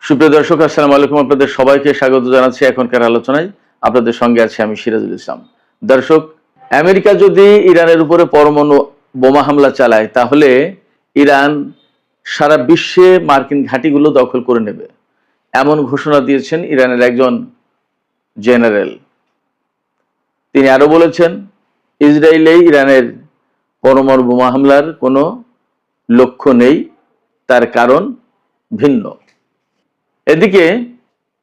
সুপ্রিয় দর্শক, আসসালামু আলাইকুম। আপনাদের সবাইকে স্বাগত জানাচ্ছি এখনকার আলোচনায়। আপনাদের সঙ্গে আছি আমি সিরাজুল ইসলাম। দর্শক, আমেরিকা যদি ইরানের উপরে পরমাণু বোমা হামলা চালায় তাহলে ইরান সারা বিশ্বে মার্কিন ঘাঁটিগুলো দখল করে নেবে, এমন ঘোষণা দিয়েছেন ইরানের একজন জেনারেল। তিনি আরো বলেছেন, ইসরায়েলে ইরানের পরমাণু বোমা হামলার কোনো লক্ষ্য নেই, তার কারণ ভিন্ন। এদিকে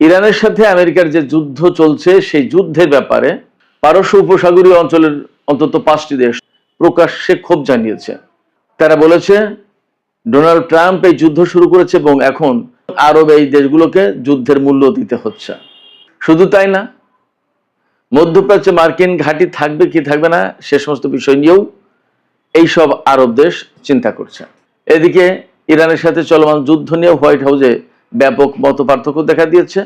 ইরানের সাথে আমেরিকার যে যুদ্ধ চলছে সেই যুদ্ধের ব্যাপারে পারস্য উপসাগরীয় অঞ্চলের অন্তত 5টি দেশ প্রকাশ্যে ক্ষোভ জানিয়েছে। তারা বলেছে ডোনাল্ড ট্রাম্প এই যুদ্ধ শুরু করেছে এবং এখন আরব এই দেশগুলোকে যুদ্ধের মূল্য দিতে হচ্ছে। শুধু তাই না, মধ্যপ্রাচ্যে মার্কিন ঘাঁটি থাকবে কি থাকবে না সে সমস্ত বিষয় নিয়েও এইসব আরব দেশ চিন্তা করছে। এদিকে ইরানের সাথে চলমান যুদ্ধ নিয়ে হোয়াইট হাউসে ব্যাপক মতপার্থক্য দেখা দিয়েছে।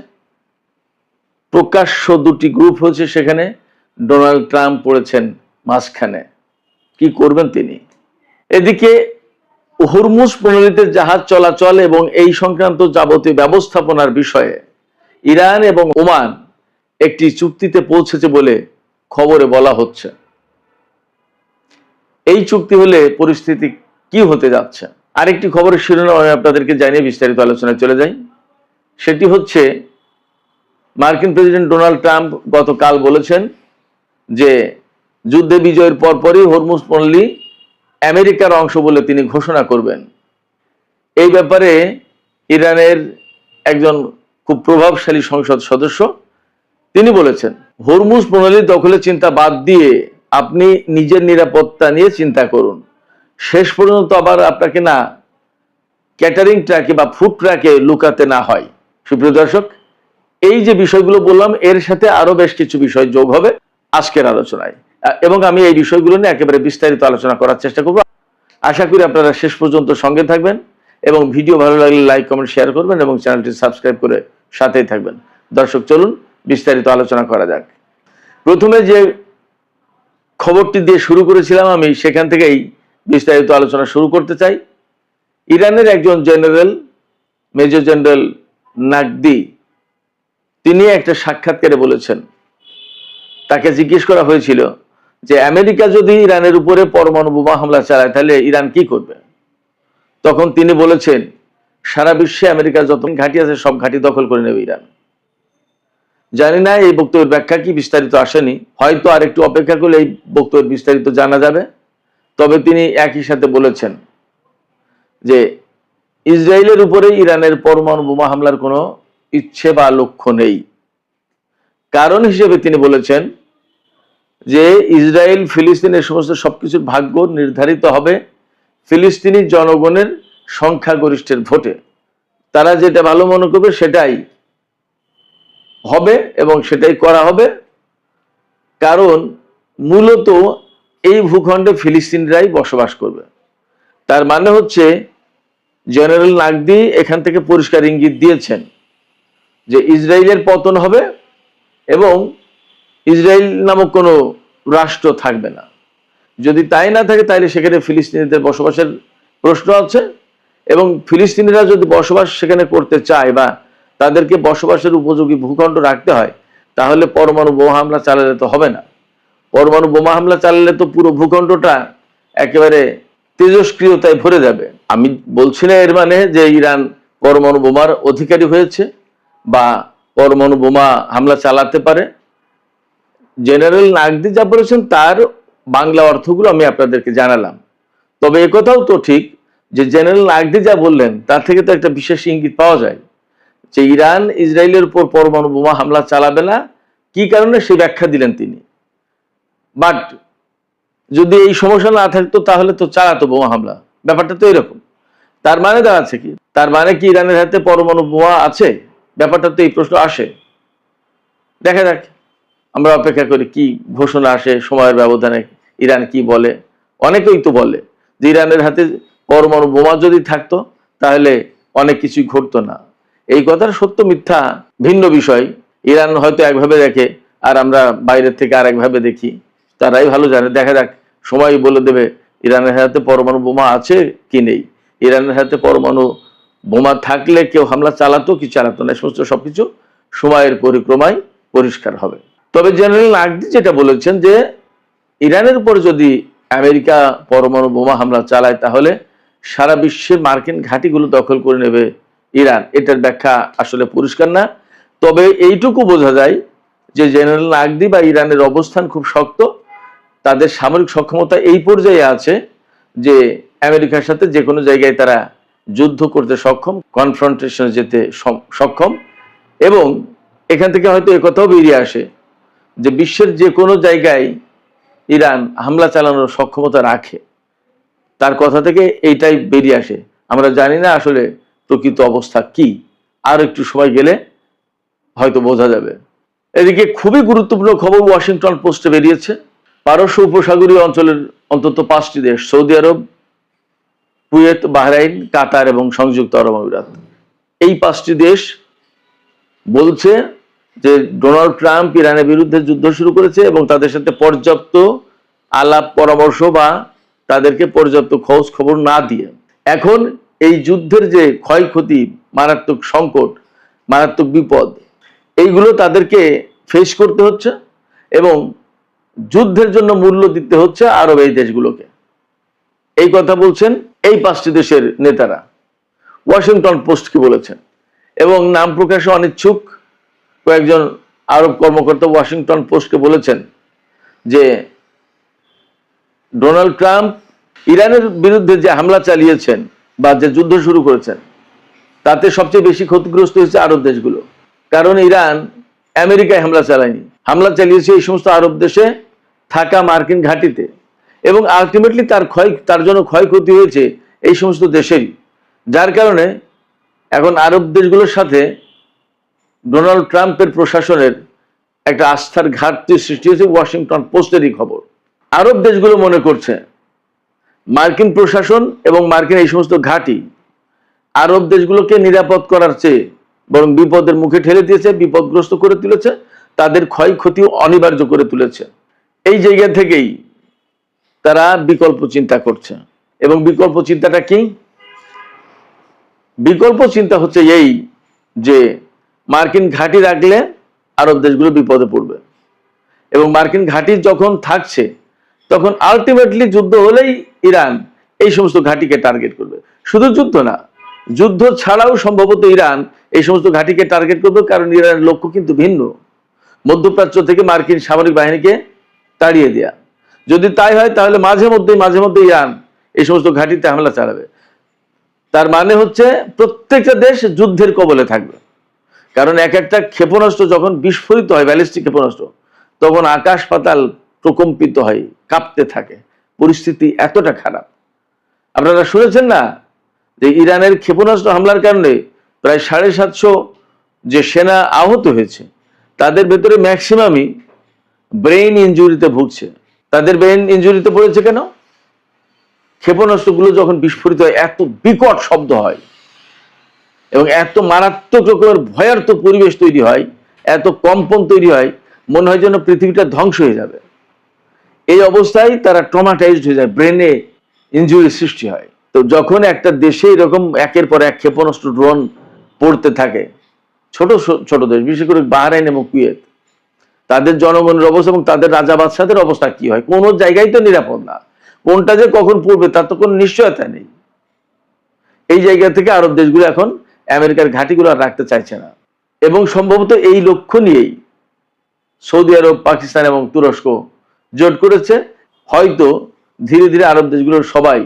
প্রকাশ্য দুটি গ্রুপ হয়েছে, সেখানে ডোনাল্ড ট্রাম্প পড়েছেন মাঝখানে। কি করবেন তিনি? এদিকে হরমুজ প্রণালীতে জাহাজ চলাচল এবং এই সংক্রান্ত যাবতীয় ব্যবস্থাপনার বিষয়ে ইরান এবং ওমান একটি চুক্তিতে পৌঁছেছে বলে খবরে বলা হচ্ছে। এই চুক্তি হলে পরিস্থিতি কি হতে যাচ্ছে? আরেকটি খবরের শিরোনাম আমি আপনাদেরকে জানিয়ে বিস্তারিত আলোচনায় চলে যাই। সেটি হচ্ছে, মার্কিন প্রেসিডেন্ট ডোনাল্ড ট্রাম্প গতকাল বলেছেন যে যুদ্ধে বিজয়ের পরপরই হরমুজ প্রণালী আমেরিকার অংশ বলে তিনি ঘোষণা করবেন। এই ব্যাপারে ইরানের একজন খুব প্রভাবশালী সংসদ সদস্য তিনি বলেছেন, হরমুজ প্রণালী দখলের চিন্তা বাদ দিয়ে আপনি নিজের নিরাপত্তা নিয়ে চিন্তা করুন। শেষ পর্যন্ত আবার আপনাকে না ক্যাটারিং ট্রাকে বা ফুড ট্রাকে লুকাতে না হয়। সুপ্রিয় দর্শক, এই যে বিষয়গুলো বললাম এর সাথে আরো বেশ কিছু বিষয় যোগ হবে আজকের আলোচনায়, এবং আমি এই বিষয়গুলো নিয়ে একেবারে বিস্তারিত আলোচনা করার চেষ্টা করব। আশা করি আপনারা শেষ পর্যন্ত সঙ্গে থাকবেন এবং ভিডিও ভালো লাগলে লাইক কমেন্ট শেয়ার করবেন এবং চ্যানেলটি সাবস্ক্রাইব করে সাথেই থাকবেন। দর্শক, চলুন বিস্তারিত আলোচনা করা যাক। প্রথমে যে খবরটি দিয়ে শুরু করেছিলাম আমি সেখান থেকেই বিস্তারিত আলোচনা শুরু করতে চাই। ইরানের একজন জেনারেল, মেজর জেনারেল নাকদি, তিনি একটা সাক্ষাৎকারে বলেছেন, তাকে জিজ্ঞেস করা হয়েছিল যে আমেরিকা যদি ইরানের উপরে পরমাণু বোমা হামলা চালায় তাহলে ইরান কি করবে। তখন তিনি বলেছেন, সারা বিশ্বে আমেরিকার যত ঘাঁটি আছে সব ঘাঁটি দখল করে নেবে ইরান। জানি না এই বক্তব্যের ব্যাখ্যা কি, বিস্তারিত আসেনি, হয়তো আর একটু অপেক্ষা করলে এই বক্তব্যের বিস্তারিত জানা যাবে। তবে তিনি একই সাথে বলেছেন যে ইসরায়েলের উপরে ইরানের পরমাণু বোমা হামলার কোনো ইচ্ছে বা লক্ষ্য নেই। কারণ হিসেবে তিনি বলেছেন যে ইসরায়েল ফিলিস্তিনের সমস্ত সবকিছুর ভাগ্য নির্ধারিত হবে ফিলিস্তিনি জনগণের সংখ্যাগরিষ্ঠের ভোটে। তারা যেটা ভালো মনে করবে সেটাই হবে এবং সেটাই করা হবে। কারণ মূলত এই ভূখণ্ডে ফিলিস্তিনিরাই বসবাস করবে। তার মানে হচ্ছে জেনারেল নাকদি এখান থেকে পরিষ্কার ইঙ্গিত দিয়েছেন যে ইসরায়েলের পতন হবে এবং ইসরায়েল নামক কোনো রাষ্ট্র থাকবে না। যদি তাই না থাকে তাহলে সেখানে ফিলিস্তিনিদের বসবাসের প্রশ্ন আছে এবং ফিলিস্তিনিরা যদি বসবাস সেখানে করতে চায় বা তাদেরকে বসবাসের উপযোগী ভূখণ্ড রাখতে হয় তাহলে পরমাণু বোমা হামলা চালালে তো হবে না। পরমাণু বোমা হামলা চালালে তো পুরো ভূখণ্ডটা একেবারে তেজস্ক্রিয়তায় ভরে যাবে। আমি বলছি না এর মানে যে ইরান পরমাণু বোমার অধিকারী হয়েছে বা পরমাণু বোমা হামলা চালাতে পারে। জেনারেল নাকদি যা বলেছেন তার বাংলা অর্থগুলো আমি আপনাদেরকে জানালাম। তবে একথাও তো ঠিক যে জেনারেল নাকদি যা বললেন তার থেকে তো একটা বিশেষ ইঙ্গিত পাওয়া যায় যে ইরান ইসরায়েলের উপর পরমাণু বোমা হামলা চালাবে না। কি কারণে সে ব্যাখ্যা দিলেন তিনি। বাট যদি এই সমস্যা না থাকতো তাহলে তো চালাতো বোমা হামলা, ব্যাপারটা তো এরকম। তার মানে দাঁড়াচ্ছে কি, তার মানে কি ইরানের হাতে পরমাণু বোমা আছে? ব্যাপারটা তো এই প্রশ্ন আসে। দেখা যাক, আমরা অপেক্ষা করি কি ঘোষণা আসে সময়ের ব্যবধানে ইরান কি বলে। অনেকেই তো বলে যে ইরানের হাতে পরমাণু বোমা যদি থাকতো তাহলে অনেক কিছুই ঘটতো না। এই কথার সত্য মিথ্যা ভিন্ন বিষয়। ইরান হয়তো একভাবে দেখে আর আমরা বাইরের থেকে আর একভাবে দেখি, তারাই ভালো জানে। দেখা যাক, সময় বলে দেবে ইরানের হাতে পরমাণু বোমা আছে কি নেই। ইরানের হাতে পরমাণু বোমা থাকলে কেউ হামলা চালাতো কি চালাতো না, সমস্ত সবকিছু সময়ের পরিক্রমায় পরিষ্কার হবে। তবে জেনারেল নাকভি যেটা বলেছেন যে ইরানের উপর যদি আমেরিকা পরমাণু বোমা হামলা চালায় তাহলে সারা বিশ্বের মার্কিন ঘাঁটিগুলো দখল করে নেবে ইরান। এটার ব্যাখ্যা আসলে পরিষ্কার না। তবে এইটুকু বোঝা যায় যে জেনারেল নাকভি বা ইরানের অবস্থান খুব শক্ত, তাদের সামরিক সক্ষমতা এই পর্যায়ে আছে যে আমেরিকার সাথে যে কোনো জায়গায় তারা যুদ্ধ করতে সক্ষম, কনফ্রন্টেশনে যেতে সক্ষম। এবং এখান থেকে হয়তো একথাও বেরিয়ে আসে যে বিশ্বের যে কোনো জায়গায় ইরান হামলা চালানোর সক্ষমতা রাখে। তার কথা থেকে এইটাই বেরিয়ে আসে। আমরা জানি না আসলে প্রকৃত অবস্থা কি, আর একটু সময় গেলে হয়তো বোঝা যাবে। এদিকে খুবই গুরুত্বপূর্ণ খবর ওয়াশিংটন পোস্টে বেরিয়েছে। পারস্য উপসাগরীয় অঞ্চলের অন্তত 5টি দেশ, সৌদি আরব, কুয়েত, বাহরাইন, কাতার এবং সংযুক্ত আরব আমিরাত, এই 5টি দেশ বলছে যে ডোনাল্ড ট্রাম্প ইরানের বিরুদ্ধে যুদ্ধ শুরু করেছে এবং তাদের সাথে পর্যাপ্ত আলাপ পরামর্শ বা তাদেরকে পর্যাপ্ত খোঁজ খবর না দিয়ে এখন এই যুদ্ধের যে ক্ষয়ক্ষতি, মারাত্মক সংকট, মারাত্মক বিপদ, এইগুলো তাদেরকে ফেস করতে হচ্ছে এবং যুদ্ধের জন্য মূল্য দিতে হচ্ছে আরব এই দেশগুলোকে। এই কথা বলছেন এই 5টি দেশের নেতারা। ওয়াশিংটন পোস্ট কি বলেছেন এবং নাম প্রকাশে অনিচ্ছুক কয়েকজন আরব কর্মকর্তা ওয়াশিংটন পোস্টকে বলেছেন যে ডোনাল্ড ট্রাম্প ইরানের বিরুদ্ধে যে হামলা চালিয়েছেন বা যে যুদ্ধ শুরু করেছেন তাতে সবচেয়ে বেশি ক্ষতিগ্রস্ত হয়েছে আরব দেশগুলো। কারণ ইরান আমেরিকায় হামলা চালায়নি, হামলা চালিয়েছে এই সমস্ত আরব দেশে থাকা মার্কিন ঘাঁটিতে এবং আলটিমেটলি তার জন্য ক্ষয়ক্ষতি হয়েছে এই সমস্ত দেশেরই। যার কারণে এখন আরব দেশগুলোর সাথে ডোনাল্ড ট্রাম্পের প্রশাসনের একটা আস্থার ঘাটতি সৃষ্টি হয়েছে। ওয়াশিংটন পোস্টেরই খবর। আরব দেশগুলো মনে করছে মার্কিন প্রশাসন এবং মার্কিন এই সমস্ত ঘাঁটি আরব দেশগুলোকে নিরাপদ করার চেয়ে বরং বিপদের মুখে ঠেলে দিয়েছে, বিপদগ্রস্ত করে তুলেছে, তাদের ক্ষয়ক্ষতি অনিবার্য করে তুলেছে। এই জায়গা থেকেই তারা বিকল্প চিন্তা করছে। এবং বিকল্প চিন্তাটা কি? বিকল্প চিন্তা হচ্ছে এই যে মার্কিন ঘাঁটি রাখলে আরব দেশগুলো বিপদে পড়বে এবং মার্কিন ঘাঁটি যখন থাকছে তখন আলটিমেটলি যুদ্ধ হলেই ইরান এই সমস্ত ঘাঁটিকে টার্গেট করবে। শুধু যুদ্ধ না, যুদ্ধ ছাড়াও সম্ভবত ইরান এই সমস্ত ঘাঁটিকে টার্গেট করবে, কারণ ইরানের লক্ষ্য কিন্তু ভিন্ন, মধ্যপ্রাচ্য থেকে মার্কিন সামরিক বাহিনীকে তাড়িয়ে দেয়া। যদি তাই হয় তাহলে মাঝে মধ্যে ইরান এই সমস্ত ঘাঁটিতে হামলা চালাবে। তার মানে হচ্ছে প্রত্যেকটা দেশ যুদ্ধের কবলে থাকবে। কারণ এক একটা ক্ষেপণাস্ত্র যখন বিস্ফোরিত হয়, ব্যালিস্টিক ক্ষেপণাস্ত্র, তখন আকাশ পাতাল প্রকম্পিত হয়, কাঁপতে থাকে, পরিস্থিতি এতটা খারাপ। আপনারা শুনেছেন না যে ইরানের ক্ষেপণাস্ত্র হামলার কারণে প্রায় 750 যে সেনা আহত হয়েছে, তাদের ভেতরে ম্যাক্সিমামই ব্রেইন ইনজুরিতে ভুগছে। তাদের ব্রেইন ইনজুরিতে পড়েছে কেন? ক্ষেপণাস্ত্রগুলো যখন বিস্ফোরিত হয় এত বিকট শব্দ হয় এবং এত মারাত্মক রকমের ভয়ার্থ পরিবেশ তৈরি হয়, এত কম্পন তৈরি হয়, মনে হয় যেন পৃথিবীটা ধ্বংস হয়ে যাবে। এই অবস্থায় তারা ট্রমাটাইজড হয়ে যায়, ব্রেনে ইনজুরি সৃষ্টি হয়। তো যখন একটা দেশে এরকম একের পর এক ক্ষেপণাস্ত্র ড্রোন পড়তে থাকে, ছোট ছোট দেশ, বিশেষ করে বাহরাইন এবং কুয়েত, তাদের জনগণের অবস্থা এবং তাদের রাজা বাদশাদের অবস্থা কি হয়? কোনো জায়গায় তো নিরাপদ না, কোনটা যে কখন পড়বে তার তো কোনো নিশ্চয়তা নেই। এই জায়গা থেকে আরব দেশগুলো এখন আমেরিকার ঘাঁটিগুলো আর রাখতে চাইছে না এবং সম্ভবত এই লক্ষ্য নিয়েই সৌদি আরব, পাকিস্তান এবং তুরস্ক জোট করেছে। হয়তো ধীরে ধীরে আরব দেশগুলোর সবাই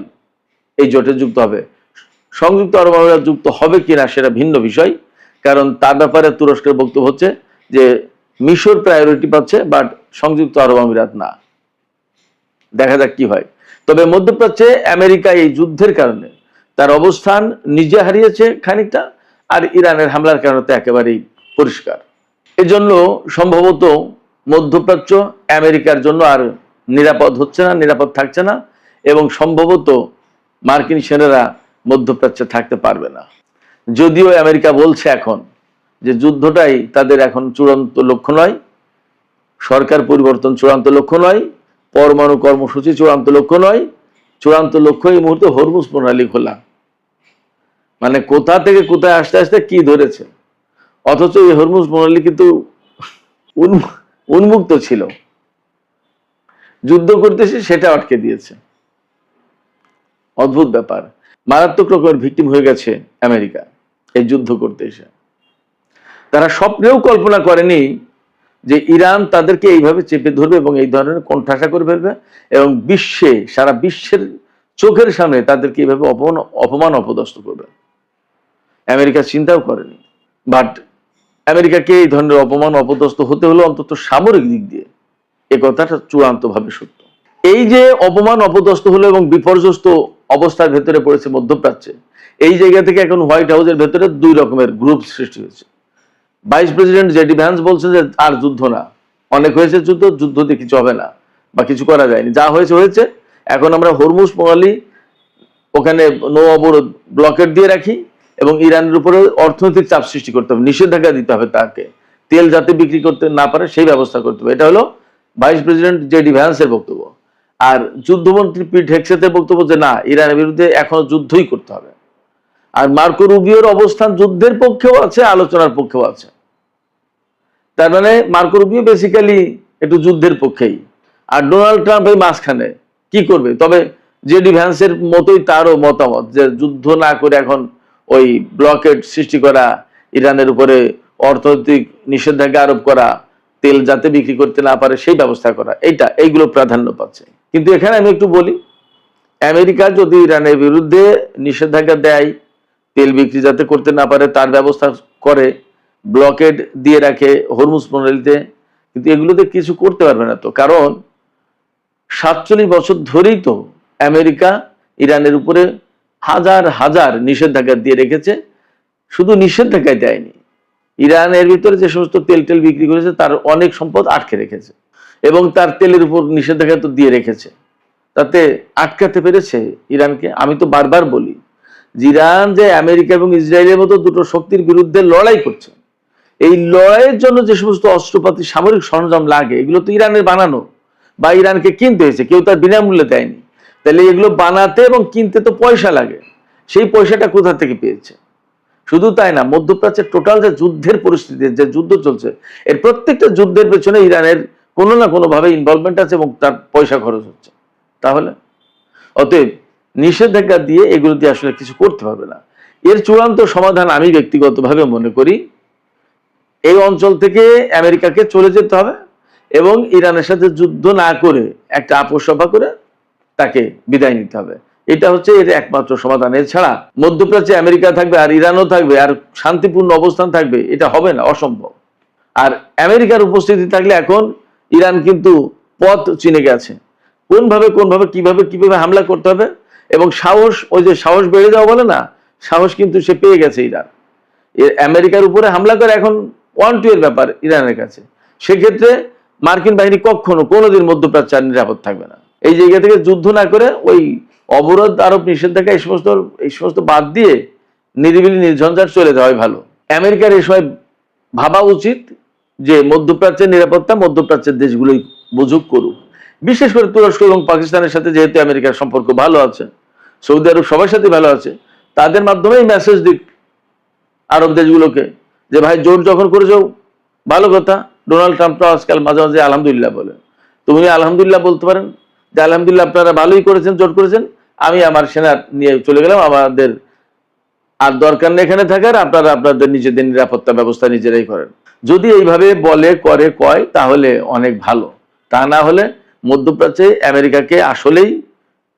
এই জোটে যুক্ত হবে। সংযুক্ত আরব আমিরাত যুক্ত হবে কিনা সেটা ভিন্ন বিষয়, কারণ তার ব্যাপারে তুরস্কের বক্তব্য হচ্ছে যে মিশর প্রায়োরিটি পাচ্ছে, বাট সংযুক্ত আরব আমিরাত না। দেখা যাক কি হয়। তবে মধ্যপ্রাচ্যে আমেরিকা এই যুদ্ধের কারণে তার অবস্থান নিজে হারিয়েছে খানিকটা, আর ইরানের হামলার কারণে তো একেবারেই পরিষ্কার। এজন্য সম্ভবত মধ্যপ্রাচ্য আমেরিকার জন্য আর নিরাপদ হচ্ছে না, নিরাপদ থাকছে না এবং সম্ভবত মার্কিন সেনারা মধ্যপ্রাচ্যে থাকতে পারবে না। যদিও আমেরিকা বলছে এখন যে যুদ্ধটাই তাদের এখন চূড়ান্ত লক্ষ্য নয়, সরকার পরিবর্তন চূড়ান্ত লক্ষ্য নয়, পরমাণু কর্মসূচি চূড়ান্ত লক্ষ্য নয়, চূড়ান্ত লক্ষ্য এই মুহূর্তে হরমুজ প্রণালী খোলা। মানে কোথা থেকে কোথায় আসতে আসতে কি ধরেছে, অথচ এই হরমুজ প্রণালী কিন্তু উন্মুক্ত ছিল, যুদ্ধ করতেছে সেটা আটকে দিয়েছে। অদ্ভুত ব্যাপার। মারাত্মক রকমের ভিকটিম হয়ে গেছে আমেরিকা এই যুদ্ধ করতে এসে। তারা স্বপ্নেও কল্পনা করেনি যে ইরান তাদেরকে এইভাবে চেপে ধরবে এবং এই ধরনের কোণঠাসা করে ফেলবে এবং সারা বিশ্বের চোখের সামনে তাদেরকে এইভাবে অপমান অপদস্থ করবে। আমেরিকা চিন্তাও করেনি। বাট আমেরিকাকে এই ধরনের অপমান অপদস্থ হতে হলো অন্তত সামরিক দিক দিয়ে, এ কথাটা চূড়ান্তভাবে সত্য। এই যে অপমান অপদস্থ হলো এবং বিপর্যস্ত অবস্থার ভেতরে পড়েছে মধ্যপ্রাচ্যে, এই জায়গা থেকে এখন হোয়াইট হাউসের ভেতরে দুই রকমের গ্রুপ সৃষ্টি হয়েছে। ভাইস প্রেসিডেন্ট জেডি ভ্যান্স বলছে যে আর যুদ্ধ না, অনেক হয়েছে যুদ্ধ দিয়ে কিছু হবে না বা কিছু করা যায়নি, যা হয়েছে হয়েছে, এখন আমরা হরমুজ প্রণালী ওখানে নৌ অবরোধ ব্লকেট দিয়ে রাখি এবং ইরানের উপরে অর্থনৈতিক চাপ সৃষ্টি করতে হবে, নিষেধাজ্ঞা দিতে হবে, তাকে তেল যাতে বিক্রি করতে না পারে সেই ব্যবস্থা করতে হবে। এটা হলো ভাইস প্রেসিডেন্ট জেডি ভ্যান্সের বক্তব্য। আর যুদ্ধমন্ত্রী পিট হেগসেথের বক্তব্য যে না, ইরানের বিরুদ্ধে এখনো যুদ্ধই করতে হবে। আর মার্কো রুবিওর অবস্থান যুদ্ধের পক্ষেও আছে, আলোচনার পক্ষেও আছে। তার মানে মার্কো রুবিও বেসিক্যালি একটু যুদ্ধের পক্ষেই, আর ডোনাল্ড ট্রাম্প এই মাঝখানে কি করবে। তবে জেডি ভ্যান্সের মতোই তারও মতামত যে যুদ্ধ না করে এখন ওই ব্লকেট সৃষ্টি করা, ইরানের উপরে অর্থনৈতিক নিষেধাজ্ঞা আরোপ করা, তেল যাতে বিক্রি করতে না পারে সেই ব্যবস্থা করা, এইগুলো প্রাধান্য পাচ্ছে। কিন্তু এখানে আমি একটু বলি, আমেরিকা যদি ইরানের বিরুদ্ধে নিষেধাজ্ঞা দেয়, তেল বিক্রি যাতে করতে না পারে তার ব্যবস্থা করে, ব্লকেড দিয়ে রাখে হরমুজ প্রণালীতে, কিন্তু এগুলোতে কিছু করতে পারবে না। তো কারণ 47 বছর ধরেই তো আমেরিকা ইরানের উপরে হাজার হাজার নিষেধাজ্ঞা দিয়ে রেখেছে। শুধু নিষেধাজ্ঞা দেয়নি, ইরানের ভিতরে যে সমস্ত তেল বিক্রি করেছে তার অনেক সম্পদ আটকে রেখেছে এবং তার তেলের উপর নিষেধাজ্ঞা তো দিয়ে রেখেছে। তাতে আটকাতে পেরেছে ইরানকে। আমি তো বারবার বলি, ইরান যে আমেরিকা এবং ইসরায়েলের মতো দুটো শক্তির বিরুদ্ধে লড়াই করছে, এই লড়াইয়ের জন্য যে সমস্ত অস্ত্রপাতি সামরিক সরঞ্জাম লাগে এগুলো তো ইরানের বানানো বা ইরানকে কিনতে হয়েছে, কেউ তার বিনামূল্যে দেয়নি। তাহলে এগুলো বানাতে এবং কিনতে তো পয়সা লাগে, সেই পয়সাটা কোথা থেকে পেয়েছে? শুধু তাই না, মধ্যপ্রাচ্যের টোটাল যে যুদ্ধের পরিস্থিতি, যে যুদ্ধ চলছে, এর প্রত্যেকটা যুদ্ধের পেছনে ইরানের কোনো না কোনো ভাবে ইনভলভমেন্ট আছে এবং তার পয়সা খরচ হচ্ছে। তাহলে অতএব নিষেধাজ্ঞা দিয়ে এগুলো দিয়ে আসলে কিছু করতে পারবে না। এর চূড়ান্ত সমাধান আমি ব্যক্তিগতভাবে মনে করি এই অঞ্চল থেকে আমেরিকাকে চলে যেতে হবে এবং ইরানের সাথে যুদ্ধ না করে একটা আপোষ সভা করে তাকে বিদায় নিতে হবে। এটা হচ্ছে এর একমাত্র সমাধান। এছাড়া মধ্যপ্রাচ্যে আমেরিকা থাকবে আর ইরানও থাকবে আর শান্তিপূর্ণ অবস্থান থাকবে, এটা হবে না, অসম্ভব। আর আমেরিকার উপস্থিতি থাকলে এখন ইরান কিন্তু পথ চিনে গেছে, কোনভাবে কিভাবে হামলা করতে হবে এবং সাহস, ওই যে সাহস বেড়ে যাওয়া বলে না, সাহস কিন্তু সে পেয়ে গেছে ইরান। আমেরিকার উপরে হামলা করে এখন 1-2 এর ব্যাপার ইরানের কাছে। সেক্ষেত্রে মার্কিন বাহিনী কখনো কোনোদিন মধ্যপ্রাচ্যে আর নিরাপদ থাকবে না। এই জায়গা থেকে যুদ্ধ না করে ওই অবরোধ আরোপ নিষেধাজ্ঞা এই সমস্ত বাদ দিয়ে নিরিবিলি নির্ঝঞ্ঝাট চলে যাওয়াই ভালো। আমেরিকার এই সময় ভাবা উচিত যে মধ্যপ্রাচ্যের নিরাপত্তা মধ্যপ্রাচ্যের দেশগুলোই বুঝুক, করুক। বিশেষ করে তুরস্ক এবং পাকিস্তানের সাথে যেহেতু আমেরিকার সম্পর্ক ভালো আছে, সৌদি আরব সবার সাথে ভালো আছে, তাদের মাধ্যমেই মেসেজ দিক আরব দেশগুলোকে যে ভাই জোট যখন করেছো ভালো কথা। ডোনাল্ড ট্রাম্প তো আজকাল মাঝে মাঝে আলহামদুলিল্লাহ বলে, তুমি আলহামদুলিল্লাহ বলতে পারেন যে আলহামদুলিল্লাহ আপনারা ভালোই করেছেন, জোট করেছেন, আমি আমার সেনা নিয়ে চলে গেলাম, আমাদের আর দরকার নেই এখানে থাকার, আপনারা আপনাদের নিজেদের নিরাপত্তা ব্যবস্থা নিজেরাই করেন। যদি এইভাবে বলে করে কয় তাহলে অনেক ভালো। তা না হলে মধ্যপ্রাচ্যে আমেরিকাকে আসলেই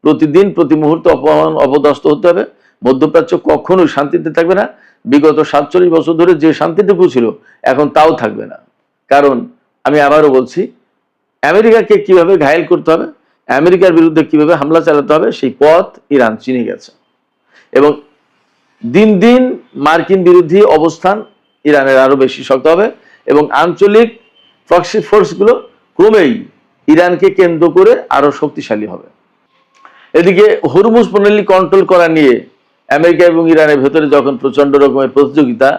প্রতিদিন প্রতি মুহূর্তে অপমান অপদস্থ হতে হবে। মধ্যপ্রাচ্য কখনোই শান্তিতে থাকবে না। বিগত 47 বছর ধরে যে শান্তিটুকু ছিল এখন তাও থাকবে না। কারণ আমি আবারও বলছি, আমেরিকাকে কিভাবে ঘায়েল করতে হবে, আমেরিকার বিরুদ্ধে কিভাবে হামলা চালাতে হবে সেই পথ ইরান চিনে গেছে এবং দিন দিন মার্কিন বিরোধী অবস্থান ইরানের আরো বেশি শক্ত হবে এবং আঞ্চলিক প্রক্সি ফোর্সগুলো ক্রমেই ইরানকে কেন্দ্র করে আরো শক্তিশালী হবে। এদিকে হরমুজ প্রণালী কন্ট্রোল করা নিয়ে আমেরিকা এবং ইরানের ভেতরে যখন প্রচন্ড রকমের প্রতিযোগিতা,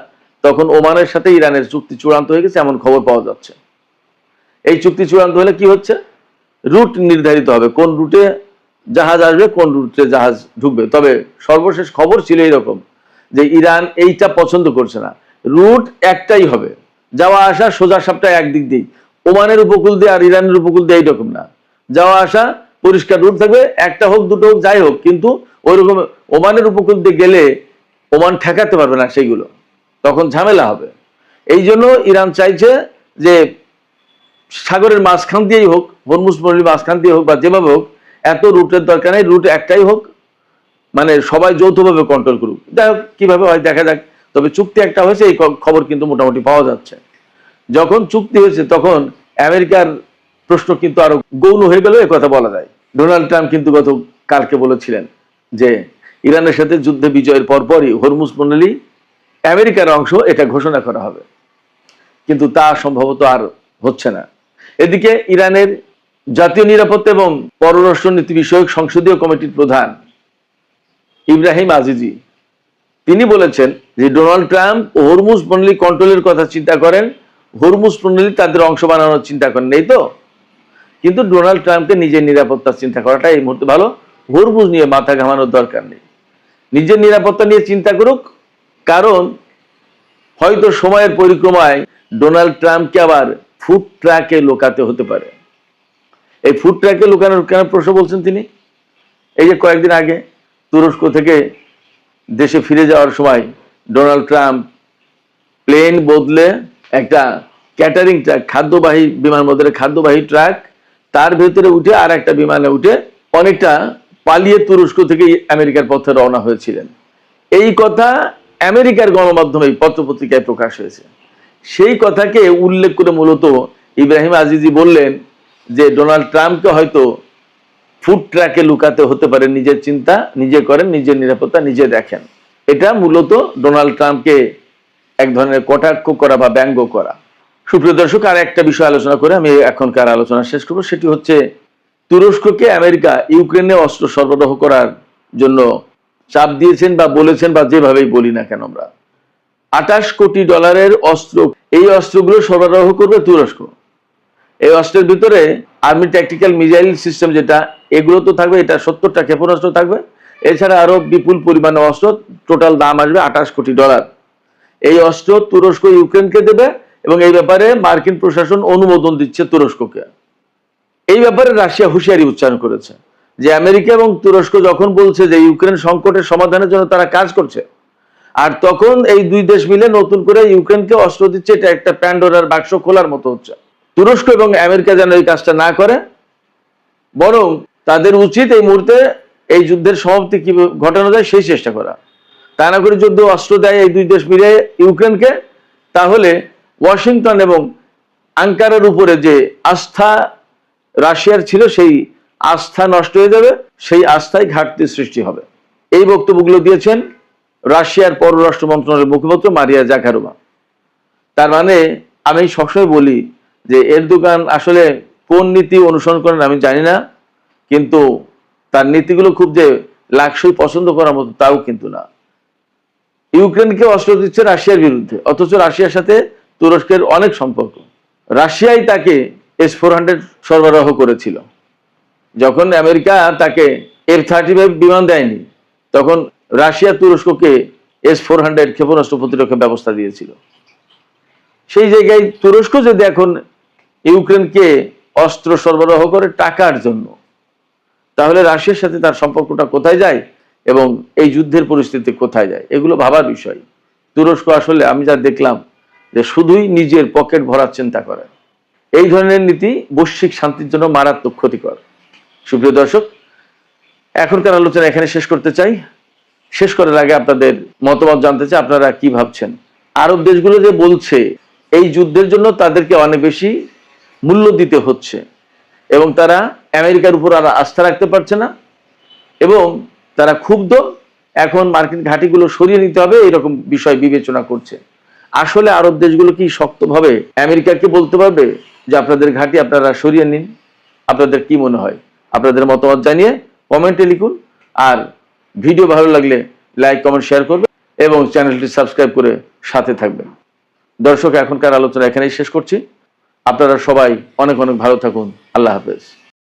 তখন ওমানের সাথে ইরানের চুক্তি চূড়ান্ত হয়ে গেছে এমন খবর পাওয়া যাচ্ছে। এই চুক্তি চূড়ান্ত হলে কি হচ্ছে, রুট নির্ধারিত হবে, কোন রুটে জাহাজ আসবে, কোন রুটে জাহাজ ঢুকবে। তবে সর্বশেষ খবর ছিল এরকম যে ইরান এইটা পছন্দ করছে না, রুট একটাই হবে, যাওয়া আসা সোজা সাপটা একদিক দিয়ে, ওমানের উপকূল দিয়ে আর ইরানের উপকূল দিয়ে এইরকম না, যাওয়া আসা পরিষ্কার রুট থাকবে, একটা হোক দুটো হোক যাই হোক, কিন্তু ওইরকম ওমানের উপকূল দিয়ে গেলে ওমান ঠেকাতে পারবে না, সেইগুলো তখন ঝামেলা হবে। এই জন্য ইরান চাইছে যে সাগরের মাঝখান দিয়েই হোক, হরমুজ প্রণালীর মাঝখান দিয়ে হোক বা যেভাবে হোক, এত রুটের দরকার নেই, রুট একটাই হোক, মানে সবাই যৌথভাবে কন্ট্রোল করুক, যাই হোক কিভাবে হয় দেখা যাক। তবে চুক্তি একটা হয়েছে, এই খবর কিন্তু মোটামুটি পাওয়া যাচ্ছে। যখন চুক্তি হয়েছে তখন আমেরিকার প্রশ্ন কিন্তু আরো গৌণ হয়ে গেল, এ কথা বলা যায়। ডোনাল্ড ট্রাম্প কিন্তু গত কালকে বলেছিলেন যে ইরানের সাথে যুদ্ধে বিজয়ের পরপরই হরমুজ প্রণালী আমেরিকার অংশ, এটা ঘোষণা করা হবে, কিন্তু তা সম্ভবত আর হচ্ছে না। এদিকে ইরানের জাতীয় নিরাপত্তা এবং পররাষ্ট্র নীতি বিষয়ক সংসদীয় কমিটির প্রধান ইব্রাহিম আজিজি তিনি বলেছেন যে ডোনাল্ড ট্রাম্প হরমুজ প্রণালী কন্ট্রোলের কথা চিন্তা করেন, হরমুজ প্রণালী তাদের অংশ বানানোর চিন্তা করেন নেই তো, কিন্তু ডোনাল্ড ট্রাম্পকে নিজের নিরাপত্তার চিন্তা করাটা এই মুহূর্তে ভালো, হরমুজ নিয়ে মাথা ঘামানোর দরকার নেই, নিজের নিরাপত্তা নিয়ে চিন্তা করুক। কারণ হয়তো সময়ের পরিক্রমায় ডোনাল্ড ট্রাম্পকে আবার ফুড ট্র্যাকে লুকাতে হতে পারে। এই ফুড ট্র্যাকে লুকানোর কেন প্রশ্ন বলছেন তিনি? এই যে কয়েকদিন আগে তুরস্ক থেকে দেশে ফিরে যাওয়ার সময় ডোনাল্ড ট্রাম্প প্লেন বদলে একটা ক্যাটারিং ট্রাক, খাদ্যবাহী বিমান বদলে খাদ্যবাহী ট্রাক, তার ভেতরে উঠে আর একটা বিমানে উঠে অনেকটা পালিয়ে তুরস্ক থেকে আমেরিকার পথে রওনা হয়েছিলেন। এই কথা আমেরিকার গণমাধ্যমে পত্রপত্রিকায় প্রকাশ হয়েছে। সেই কথাকে উল্লেখ করে মূলত ইব্রাহিম আজিজি বললেন যে ডোনাল্ড ট্রাম্পকে হয়তো ফুড ট্র্যাকে লুকাতে হতে পারে, নিজের চিন্তা নিজে করেন, নিজের নিরাপত্তা নিজে দেখেন। এটা মূলত ডোনাল্ড ট্রাম্পকে এক ধরনের কটাক্ষ করা বা ব্যঙ্গ করা। সুপ্রিয় দর্শক, আর একটা বিষয় আলোচনা করে আমি এখনকার আলোচনা শেষ করবো, সেটি হচ্ছে তুরস্ককে আমেরিকা ইউক্রেনে অস্ত্র সরবরাহ করার জন্য চাপ দিয়েছেন বা বলেছেন, বা যেভাবেই বলি না কেন আমরা, $28 কোটি অস্ত্র, এই অস্ত্রগুলো সরবরাহ করবে তুরস্ক। এই অস্ত্রের ভিতরে আর্মি ট্যাকটিক্যাল মিসাইল সিস্টেম যেটা, এগুলো তো থাকবে, এটা 70টা ক্ষেপণাস্ত্র থাকবে, এছাড়া আরো বিপুল পরিমাণে অস্ত্র, টোটাল দাম আসবে $28 কোটি। এই অস্ত্র তুরস্ক ইউক্রেনকে দেবে এবং এই ব্যাপারে মার্কিন প্রশাসন অনুমোদন দিচ্ছে তুরস্ককে। এই ব্যাপারে রাশিয়া হুঁশিয়ারি উচ্চারণ করেছে যে আমেরিকা এবং তুরস্ক যখন বলছে যে ইউক্রেন সংকটের সমাধানের জন্য তারা কাজ করছে, আর তখন এই দুই দেশ মিলে নতুন করে ইউক্রেনকে অস্ত্র দিচ্ছে, এটা একটা প্যান্ডোরার বাক্স খোলার মতো হচ্ছে। তুরস্ক এবং আমেরিকা যেন এই কাজটা না করে, বরং তাদের উচিত এই মুহূর্তে এই যুদ্ধের সমাপ্তি কি ঘটানো যায় সেই চেষ্টা করা। তা না করে যদি অস্ত্র দেয় এই দুই দেশ মিলে ইউক্রেনকে, তাহলে ওয়াশিংটন এবং আঙ্কারার উপরে যে আস্থা রাশিয়ার ছিল, সেই আস্থা নষ্ট হয়ে যাবে, সেই আস্থায় ঘাটতি সৃষ্টি হবে। এই বক্তব্যগুলো দিয়েছেন রাশিয়ার পররাষ্ট্র মন্ত্রণালয়ের মুখপাত্র মারিয়া জাখারোভা। তার মানে আমি সবসময় বলি যে এরদোগান আসলে কোন নীতি অনুসরণ করেন আমি জানি না, কিন্তু তার নীতিগুলো খুব যে লাকসই পছন্দ করার মতো তাও কিন্তু না। ইউক্রেনকে অস্ত্র দিচ্ছে রাশিয়ার বিরুদ্ধে, অথচ রাশিয়ার সাথে তুরস্কের অনেক সম্পর্ক। রাশিয়াই তাকে S-400 সরবরাহ করেছিল। যখন আমেরিকা তাকে F-35 বিমান দেয়নি, তখন রাশিয়া তুরস্ককে S-400 ক্ষেপণাস্ত্র প্রতিরক্ষা ব্যবস্থা দিয়েছিল। সেই জায়গায় তুরস্ক যদি এখন ইউক্রেনকে অস্ত্র সরবরাহ করে টাকার জন্য, তাহলে রাশিয়ার সাথে তার সম্পর্কটা কোথায় যায় এবং এই যুদ্ধের পরিস্থিতি কোথায় যায়, এগুলো ভাবার বিষয়। তুরস্ক আসলে আমি যা দেখলাম যে শুধুই নিজের পকেট ভরার চিন্তা করে। এই ধরনের নীতি বৈশ্বিক শান্তির জন্য মারাত্মক ক্ষতিকর। সুপ্রিয় দর্শক, এখনকার আলোচনা এখানে শেষ করতে চাই। শেষ করার আগে আপনাদের মতামত জানতে চাই, আপনারা কি ভাবছেন? আরব দেশগুলো যে বলছে এই যুদ্ধের জন্য তাদেরকে অনেক বেশি মূল্য দিতে হচ্ছে এবং তারা আমেরিকার উপর আর আস্থা রাখতে পারছে না এবং তারা ক্ষুব্ধ, এখন মার্কিন ঘাঁটিগুলো সরিয়ে নিতে হবে এরকম বিষয় বিবেচনা করছে। আসলে আরব দেশগুলো কি শক্তভাবে আমেরিকাকে বলতে পারবে যে আপনাদের ঘাঁটি আপনারা সরিয়ে নিন? আপনাদের কি মনে হয়? আপনাদের মতামত জানিয়ে কমেন্টে লিখুন, আর ভিডিও ভালো লাগলে লাইক কমেন্ট শেয়ার করবেন এবং চ্যানেলটি সাবস্ক্রাইব করে সাথে থাকবেন। দর্শক, এখনকার আলোচনা এখানেই শেষ করছি। আপনারা সবাই অনেক অনেক ভালো থাকুন। আল্লাহ হাফেজ।